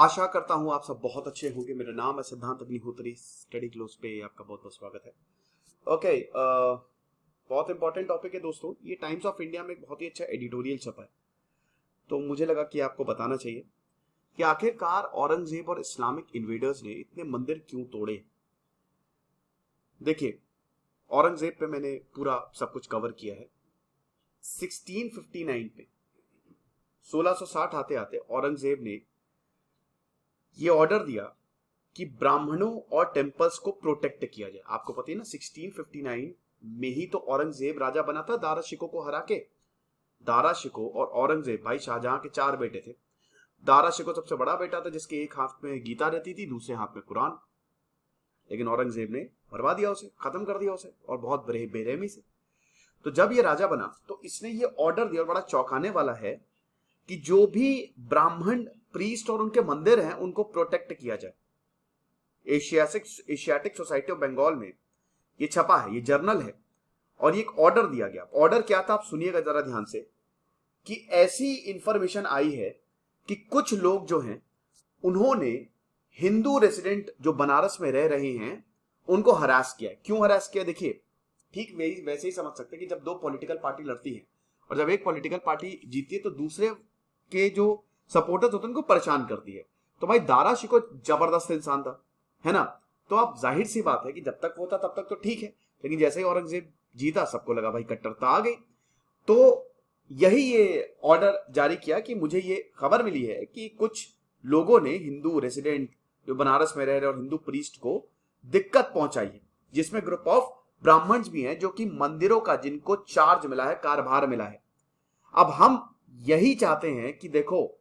आशा करता हूं आप सब बहुत अच्छे होंगे। मेरा नाम है सिद्धांत अग्निहोत्री। स्टडी क्लोज पे आपका बहुत बहुत स्वागत है। ओके, बहुत इंपॉर्टेंट टॉपिक है दोस्तों। ये टाइम्स ऑफ इंडिया में एक बहुत ही अच्छा एडिटोरियल छपा है, तो मुझे लगा कि आपको बताना चाहिए कि आखिरकार औरंगजेब और इस्लामिक इन्वेडर्स ने इतने मंदिर क्यों तोड़े। देखिए, औरंगजेब पे मैंने पूरा सब कुछ कवर किया है। 1659 पे 1660 आते आते औरंगजेब ने ये ऑर्डर दिया कि ब्राह्मणों और टेम्पल्स को प्रोटेक्ट किया जाए। आपको पता है ना, 1659 में ही तो औरंगजेब राजा बना था दारा शिकोह को हरा के। दारा शिकोह और औरंगजेब, भाई शाहजहां के 4 बेटे थे। दारा शिकोह सबसे बड़ा बेटा था, जिसके एक हाथ में गीता रहती थी, दूसरे हाथ में कुरान। लेकिन औरंगजेब ने मरवा दिया उसे, खत्म कर दिया उसे, और बहुत बेरहमी से। तो जब ये राजा बना तो इसने ये ऑर्डर दिया, और बड़ा चौंकाने वाला है कि जो भी ब्राह्मण प्रीस्ट और उनके मंदिर हैं उनको प्रोटेक्ट किया जाए। एशियाटिक सोसाइटी ऑफ बंगाल में ये छपा है, ये जर्नल है, और ये एक ऑर्डर दिया गया। ऑर्डर क्या था आप सुनिएगा जरा ध्यान से, कि ऐसी इंफॉर्मेशन आई है कि कुछ लोग जो हैं उन्होंने हिंदू रेसिडेंट जो बनारस में रह रहे हैं उनको हरास किया। क्यों हरास किया? देखिए, ठीक वैसे ही समझ सकते हैं कि जब दो पॉलिटिकल पार्टी लड़ती है और जब एक पॉलिटिकल पार्टी जीतती है तो दूसरे के जो सपोर्टर्स होते हैं उनको परेशान करती है। तो भाई दारा शिकोह जबरदस्त इंसान था, है ना। तो अब जाहिर सी बात है कि जब तक वो था तब तक तो ठीक है, लेकिन जैसे ही औरंगजेब जीता सबको लगा भाई कट्टरता आ गई। तो यही ये ऑर्डर जारी किया कि मुझे ये खबर मिली है कि कुछ लोगों ने हिंदू रेसिडेंट जो बनारस में रह रहे और हिंदू प्रीस्ट को दिक्कत पहुंचाई है, जिसमें ग्रुप ऑफ ब्राह्मण्स भी हैं जो कि मंदिरों का जिनको चार्ज मिला है, कारभार मिला है। अब हम यही चाहते हैं कि देखो,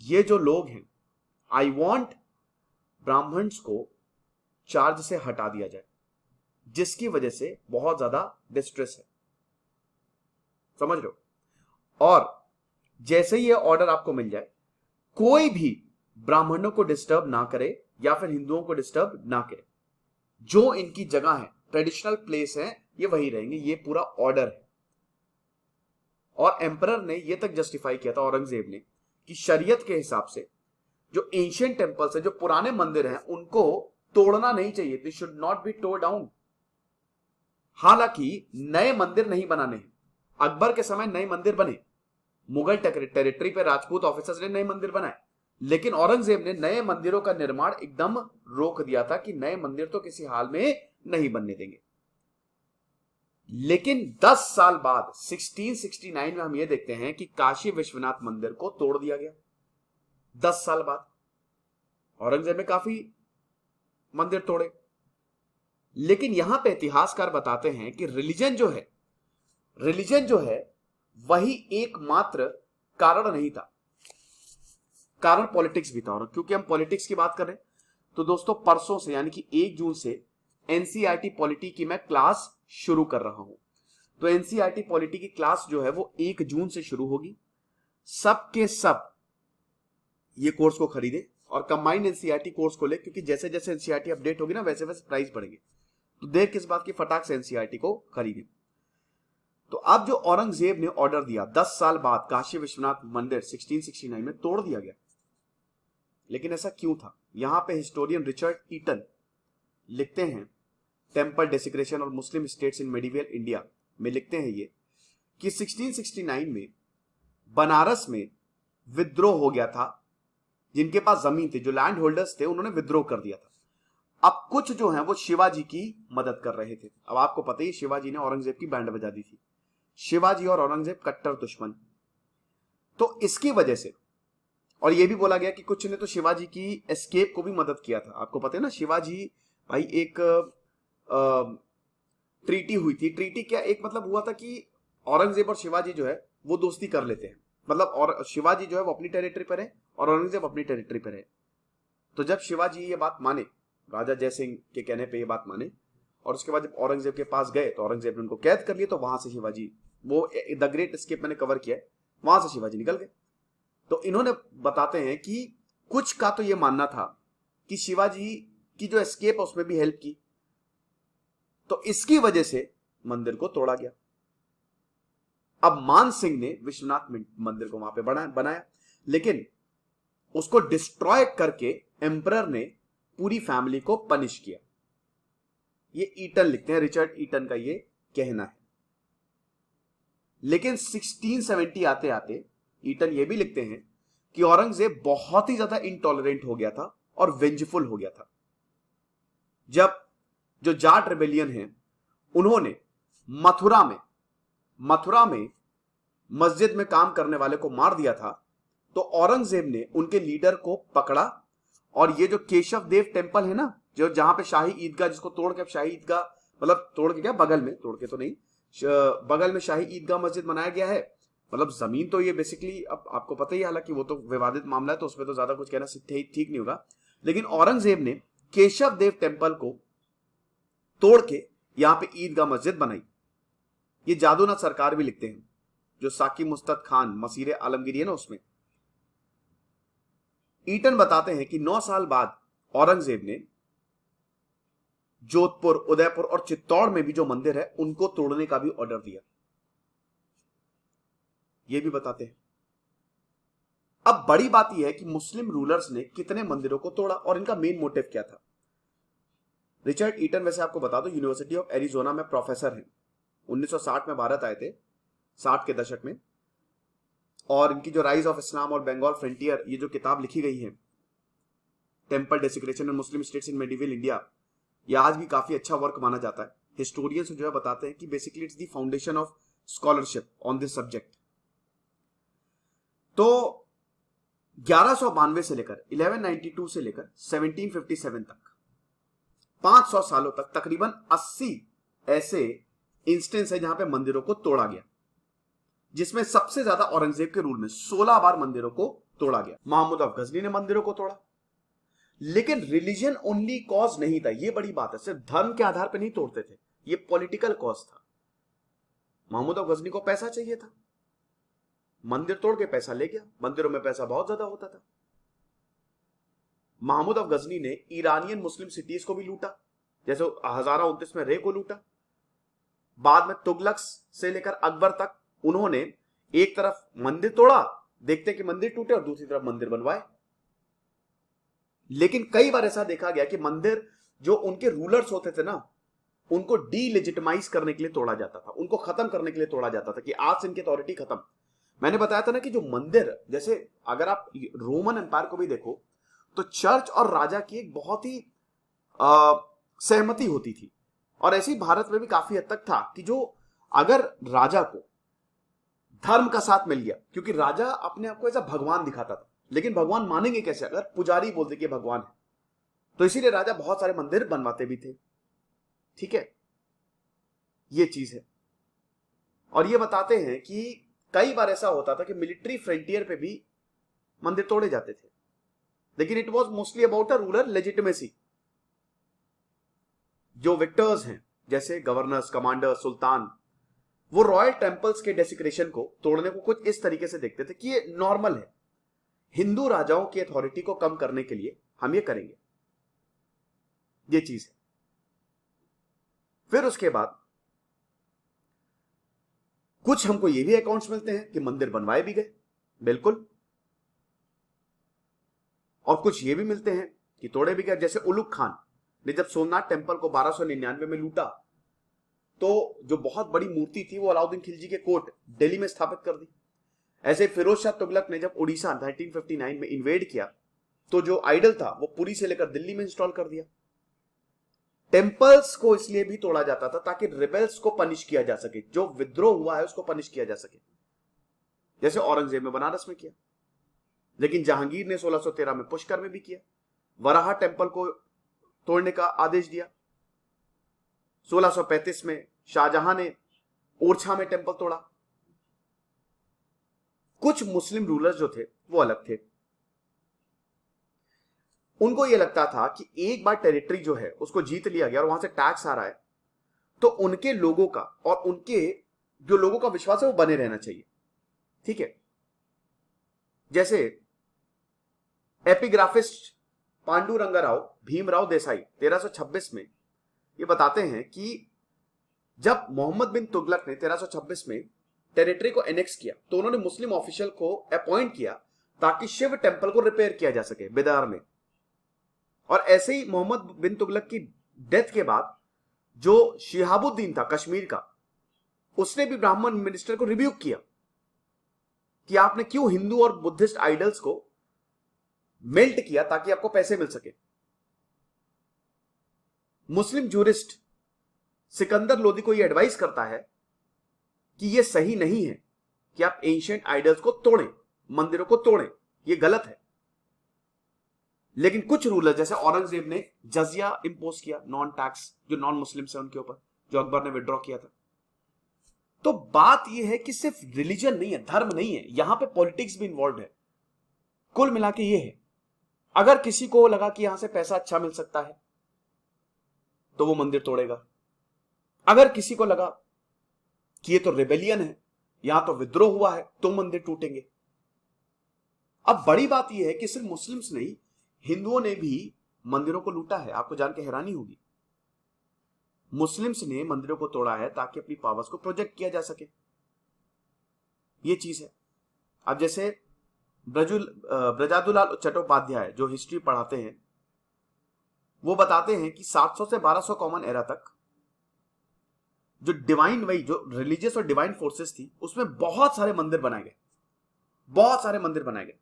ये जो लोग हैं, आई वॉन्ट ब्राह्मण्स को चार्ज से हटा दिया जाए, जिसकी वजह से बहुत ज्यादा डिस्ट्रेस है, समझ लो। और जैसे ही ये ऑर्डर आपको मिल जाए, कोई भी ब्राह्मणों को डिस्टर्ब ना करे या फिर हिंदुओं को डिस्टर्ब ना करे। जो इनकी जगह है, ट्रेडिशनल प्लेस है, ये वही रहेंगे। ये पूरा ऑर्डर है। और एम्परर ने ये तक जस्टिफाई किया था, औरंगजेब ने, कि शरीयत के हिसाब से जो एंशियंट टेम्पल्स है, जो पुराने मंदिर हैं, उनको तोड़ना नहीं चाहिए। They should not be tore down. हालांकि नए मंदिर नहीं बनाने हैं। अकबर के समय नए मंदिर बने, मुगल टेरिटरी पे राजपूत ऑफिसर्स ने नए मंदिर बनाए, लेकिन औरंगजेब ने नए मंदिरों का निर्माण एकदम रोक दिया था कि नए मंदिर तो किसी हाल में नहीं बनने देंगे। लेकिन 10 साल बाद 1669 में हम ये देखते हैं कि काशी विश्वनाथ मंदिर को तोड़ दिया गया। 10 साल बाद औरंगजेब ने काफी मंदिर तोड़े, लेकिन यहां पे इतिहासकार बताते हैं कि रिलीजन जो है वही एकमात्र कारण नहीं था। कारण पॉलिटिक्स भी था। और क्योंकि हम पॉलिटिक्स की बात कर रहे हैं तो दोस्तों, परसों से यानी कि 1 जून से एनसीईआरटी पॉलिटी की मैं क्लास शुरू कर रहा हूं। तो एनसीईआरटी पॉलिटी की क्लास जो है वो 1 जून से शुरू होगी। सब के सब ये कोर्स को खरीदे और कंबाइंड एनसीईआरटी कोर्स को ले, क्योंकि जैसे जैसे एनसीईआरटी अपडेट होगी ना वैसे वैसे प्राइस बढ़ेंगे। तो देर किस बात की, फटाक से एनसीईआरटी को खरीदे। तो अब जो औरंगजेब ने ऑर्डर दिया, 10 साल बाद काशी विश्वनाथ मंदिर 1669 में तोड़ दिया गया। लेकिन ऐसा क्यों था? यहां पे हिस्टोरियन रिचर्ड ईटन लिखते हैं, टेम्पल डेसिक्रेशन और मुस्लिम स्टेट्स इन मेडिवल इंडिया में लिखते हैं ये, कि 1669 में बनारस में विद्रोह हो गया था। जिनके पास जमीन थी, जो लैंड होल्डर्स थे, उन्होंने विद्रोह कर दिया था। अब कुछ जो हैं वो शिवाजी की मदद कर रहे थे। अब आपको पता ही, शिवाजी ने औरंगजेब की बैंड बजा दी थी। शिवाजी और औरंगजेब कट्टर दुश्मन। तो इसकी वजह से, और यह भी बोला गया कि कुछ ने तो शिवाजी की एस्केप को भी मदद किया था। आपको पता है ना, शिवाजी भाई एक ट्रीटी हुई थी। ट्रीटी क्या, एक मतलब हुआ था कि औरंगजेब और शिवाजी जो है वो दोस्ती कर लेते हैं। मतलब और शिवाजी जो है वो अपनी टेरिटरी पर है और औरंगजेब अपनी टेरिटरी पर है। तो जब शिवाजी ये बात माने, राजा जयसिंह के कहने पे ये बात माने, और उसके बाद जब औरंगजेब के पास गए तो औरंगजेब ने उनको कैद कर लिया। तो वहां से शिवाजी, वो द ग्रेट एस्केप मैंने कवर किया है, वहां से शिवाजी निकल गए। तो इन्होंने बताते हैं कि कुछ का तो ये मानना था कि शिवाजी की जो एस्केप है उसमें भी हेल्प की, तो इसकी वजह से मंदिर को तोड़ा गया। अब मान सिंह ने विश्वनाथ मंदिर को वहां पे बनाया, लेकिन उसको डिस्ट्रॉय करके एम्परर ने पूरी फैमिली को पनिश किया। ये ईटन लिखते हैं, रिचर्ड ईटन का ये कहना है। लेकिन 1670 आते आते ईटन ये भी लिखते हैं कि औरंगजेब बहुत ही ज्यादा इंटॉलरेंट हो गया था और वेंजफुल हो गया था। जब जो जाट रिबेलियन है उन्होंने मथुरा में मस्जिद में काम करने वाले को मार दिया था, तो औरंगजेब ने उनके लीडर को पकड़ा और ये जो केशव देव टेम्पल है ना, जो जहां पे शाही ईदगाह, जिसको तोड़ के शाही ईदगाह, मतलब तोड़ के क्या, बगल में, तोड़ के तो नहीं, बगल में शाही ईदगाह मस्जिद बनाया गया है। मतलब जमीन तो ये बेसिकली अब आपको पता ही है, हालांकि वो तो विवादित मामला है तो उसमें तो ज्यादा कुछ कहना ठीक नहीं होगा। लेकिन औरंगजेब ने केशव देव टेम्पल को तोड़ के यहां पे ईदगाह मस्जिद बनाई। ये जादूनाथ सरकार भी लिखते हैं, जो साकी मुस्तद खान मसीरे आलमगीरी है ना, उसमें ईटन बताते हैं कि 9 साल बाद औरंगजेब ने जोधपुर, उदयपुर और चित्तौड़ में भी जो मंदिर है उनको तोड़ने का भी ऑर्डर दिया। ये भी बताते हैं। अब बड़ी बात यह है कि मुस्लिम रूलर्स ने कितने मंदिरों को तोड़ा और इनका मेन मोटिव क्या था। रिचर्ड ईटन, वैसे आपको बता दो, यूनिवर्सिटी ऑफ एरिजोना में प्रोफेसर हैं। 1960 में भारत आए थे, 60 के दशक में, और इनकी जो राइज ऑफ इस्लाम और बंगाल फ्रंटियर, ये जो किताब लिखी गई है, temple desecration and Muslim states in medieval India, ये आज भी काफी अच्छा वर्क माना जाता है। हिस्टोरियंस जो है बताते हैं कि basically it's the foundation of scholarship on this subject. तो 1192 से लेकर 1192 से लेकर 1757 तक, 500 सालों तक तकरीबन 80 ऐसे इंस्टेंस है जहां पे मंदिरों को तोड़ा गया, जिसमें सबसे ज्यादा औरंगजेब के रूल में 16 बार मंदिरों को तोड़ा गया। महमूद ऑफ गजनी ने मंदिरों को तोड़ा, लेकिन रिलीजन ओनली कॉज नहीं था। यह बड़ी बात है, सिर्फ धर्म के आधार पर नहीं तोड़ते थे, यह पॉलिटिकल कॉज था। महमूद ऑफ गजनी को पैसा चाहिए था, मंदिर तोड़ के पैसा ले गया। मंदिरों में पैसा बहुत ज्यादा होता था। महमूद ऑफ गजनी ने ईरानियन मुस्लिम सिटीज को भी लूटा, जैसे 1029 में रे को लूटा। बाद में तुगलक से लेकर अकबर तक उन्होंने एक तरफ मंदिर तोड़ा, देखते कि मंदिर टूटे, और दूसरी तरफ मंदिर बनवाए। लेकिन कई बार ऐसा देखा गया कि मंदिर जो उनके रूलर्स होते थे ना, उनको डीलेजिटिमाइज करने के लिए तोड़ा जाता था, उनको खत्म करने के लिए तोड़ा जाता था कि आज से इनकी अथॉरिटी खत्म। मैंने बताया था ना कि जो मंदिर, जैसे अगर आप रोमन एम्पायर को भी देखो तो चर्च और राजा की एक बहुत ही सहमति होती थी, और ऐसी भारत में भी काफी हद तक था कि जो अगर राजा को धर्म का साथ मिल गया, क्योंकि राजा अपने आप को ऐसा भगवान दिखाता था, लेकिन भगवान मानेंगे कैसे अगर पुजारी बोलते कि भगवान है, तो इसीलिए राजा बहुत सारे मंदिर बनवाते भी थे। ठीक है, ये चीज है। और ये बताते हैं कि कई बार ऐसा होता था कि मिलिट्री फ्रंटियर पे भी मंदिर तोड़े जाते थे, लेकिन it was mostly about a ruler legitimacy. जो विक्टर्स हैं, जैसे गवर्नर्स, कमांडर, सुल्तान, वो रॉयल टेम्पल्स के डेसिक्रेशन को तोड़ने को कुछ इस तरीके से देखते थे कि ये नॉर्मल है, हिंदू राजाओं की अथॉरिटी को कम करने के लिए हम ये करेंगे, ये चीज है। फिर उसके बाद कुछ हमको ये भी अकाउंट्स मिलते हैं कि मंदिर बनवाए भी गए, बिल्कुल, और कुछ ये भी मिलते हैं कि तोड़े भी गए। जैसे उलुग खान ने जब सोमनाथ टेम्पल को 1299 में लूटा, तो जो बहुत बड़ी मूर्ति थी वो अलाउद्दीन खिलजी के कोर्ट दिल्ली में स्थापित कर दी। ऐसे फिरोज शाह तुगलक ने जब उड़ीसा 1959 में इन्वेड किया, तो जो आइडल था वो पुरी से लेकर दिल्ली में इंस्टॉल कर दिया। टेम्पल्स को इसलिए भी तोड़ा जाता था ताकि रिबेल्स को पनिश किया जा सके, जो विद्रोह हुआ है उसको पनिश किया जा सके, जैसे औरंगजेब ने बनारस में किया। लेकिन जहांगीर ने 1613 में पुष्कर में भी किया, वराहा टेम्पल को तोड़ने का आदेश दिया। 1635 में शाहजहां ने ओरछा में टेम्पल तोड़ा। कुछ मुस्लिम रूलर्स जो थे वो अलग थे, उनको यह लगता था कि एक बार टेरिटरी जो है उसको जीत लिया गया और वहां से टैक्स आ रहा है, तो उनके लोगों का और उनके जो लोगों का विश्वास है वो बने रहना चाहिए। ठीक है, जैसे एपिग्राफिस्ट पांडुरंगाराव भीमराव देसाई 1326 में ये बताते हैं कि जब मोहम्मद बिन तुगलक ने 1326 में टेरिटरी को एनेक्स किया, तो उन्होंने मुस्लिम ऑफिशियल को अपॉइंट किया ताकि शिव टेम्पल को रिपेयर किया जा सके बिदार में। और ऐसे ही मोहम्मद बिन तुगलक की डेथ के बाद जो शिहाबुद्दीन था कश्मीर का, उसने भी ब्राह्मण मिनिस्टर को रिब्यूक किया कि आपने क्यों हिंदू और बुद्धिस्ट आइडल्स को मेल्ट किया ताकि आपको पैसे मिल सके। मुस्लिम जूरिस्ट सिकंदर लोदी को यह एडवाइस करता है कि यह सही नहीं है कि आप एंशिएंट आइडल्स को तोड़ें, मंदिरों को तोड़ें, यह गलत है। लेकिन कुछ रूलर जैसे औरंगजेब ने जजिया इंपोज किया, नॉन टैक्स, जो नॉन मुस्लिम्स है उनके ऊपर, जो अकबर ने विड्रॉ किया था। तो बात यह है कि सिर्फ रिलीजन नहीं है, धर्म नहीं है, यहां पे पॉलिटिक्स भी इन्वॉल्व है। कुल मिला के ये है, अगर किसी को लगा कि यहां से पैसा अच्छा मिल सकता है तो वो मंदिर तोड़ेगा। अगर किसी को लगा कि ये तो रिबेलियन है, यहां तो विद्रोह हुआ है, तो मंदिर टूटेंगे। अब बड़ी बात यह है कि सिर्फ मुस्लिम्स नहीं, हिंदुओं ने भी मंदिरों को लूटा है। आपको जान के हैरानी होगी, मुस्लिम्स ने मंदिरों को तोड़ा है ताकि अपनी पावर्स को प्रोजेक्ट किया जा सके। यह चीज है। अब जैसे ब्रजादुलाल चट्टोपाध्याय जो हिस्ट्री पढ़ाते हैं, वो बताते हैं कि 700 से 1200 कॉमन एरा तक जो डिवाइन, वही जो रिलीजियस और डिवाइन फोर्सेस थी, उसमें बहुत सारे मंदिर बनाए गए, बहुत सारे मंदिर बनाए गए।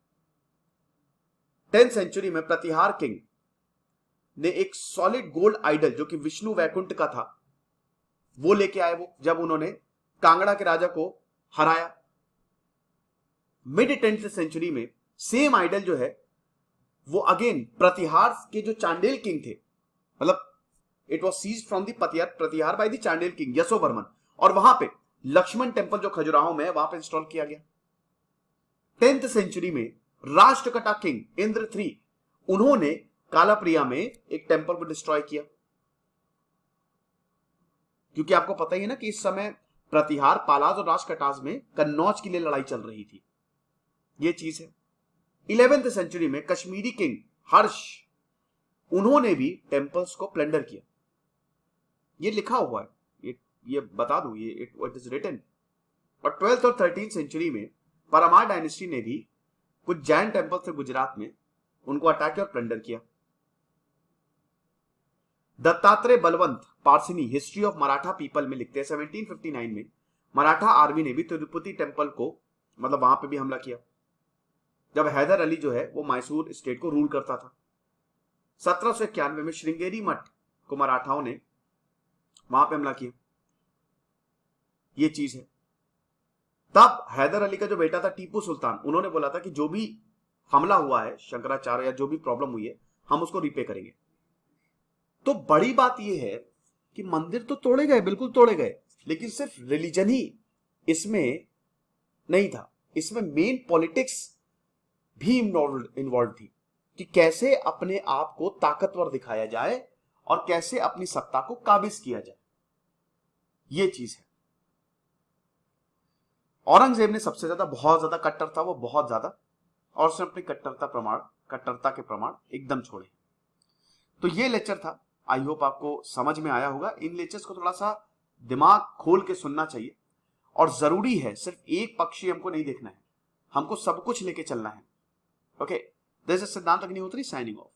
10th सेंचुरी में प्रतिहार किंग ने एक सॉलिड गोल्ड आइडल जो कि विष्णु वैकुंठ का था, वो लेके आए, वो जब उन्होंने कांगड़ा के राजा को हराया। मिड 10th सेंचुरी में सेम आइडल जो है वो अगेन प्रतिहार के जो चांडेल किंग थे, मतलब it was seized from the Pratihara by the Chandel king Yashovarman, और वहां पे लक्ष्मण टेम्पल जो खजुराहो में है वहां पे इंस्टॉल किया गया। 10th सेंचुरी में राष्ट्रकटा किंग इंद्र III, उन्होंने कालाप्रिया में एक टेम्पल को डिस्ट्रॉय किया, क्योंकि आपको पता ही है ना कि इस समय प्रतिहार, पालाज और राष्ट्रकटाज में कन्नौज के लिए लड़ाई चल रही थी। यह चीज है। 11th सेंचुरी में कश्मीरी किंग हर्ष, उन्होंने भी टेम्पल्स को प्लंडर किया। ये लिखा हुआ है, ये बता दूं, ये इट इज रिटन। और 12th और 13th सेंचुरी में परमार डायनेस्टी ने भी कुछ जैन टेम्पल थे गुजरात में, उनको अटैक और प्लंडर किया। Dattatreya Balwant Parasnis history of Maratha people में लिखते हैं 1759 में मराठा आर्मी ने भी तिरुपति टेम्पल को, मतलब वहां पे भी हमला किया, जब हैदर अली जो है वो मैसूर स्टेट को रूल करता था। 1791 में श्रृंगेरी मठ को मराठाओं ने वहां पे हमला किया। ये चीज है। तब हैदर अली का जो बेटा था टीपू सुल्तान, उन्होंने बोला था कि जो भी हमला हुआ है शंकराचार्य या जो भी प्रॉब्लम हुई है हम उसको रिपे करेंगे। तो बड़ी बात यह है कि मंदिर तो तोड़े गए, बिल्कुल तोड़े गए, लेकिन सिर्फ रिलीजन ही इसमें नहीं था, इसमें मेन पॉलिटिक्स भी इन्वॉल्व थी कि कैसे अपने आप को ताकतवर दिखाया जाए और कैसे अपनी सत्ता को काबिज किया जाए। यह चीज है। औरंगजेब ने सबसे ज्यादा, बहुत ज्यादा कट्टर था वो, बहुत ज्यादा, और उसने अपनी कट्टरता के प्रमाण एकदम छोड़े। तो ये लेक्चर था, आई होप आपको समझ में आया होगा। इन लेक्चर्स को थोड़ा सा दिमाग खोल के सुनना चाहिए, और जरूरी है, सिर्फ एक पक्षी हमको नहीं देखना है, हमको सब कुछ लेके चलना है। ओके, दिस इज सिद्धांत अग्निहोत्री साइनिंग ऑफ।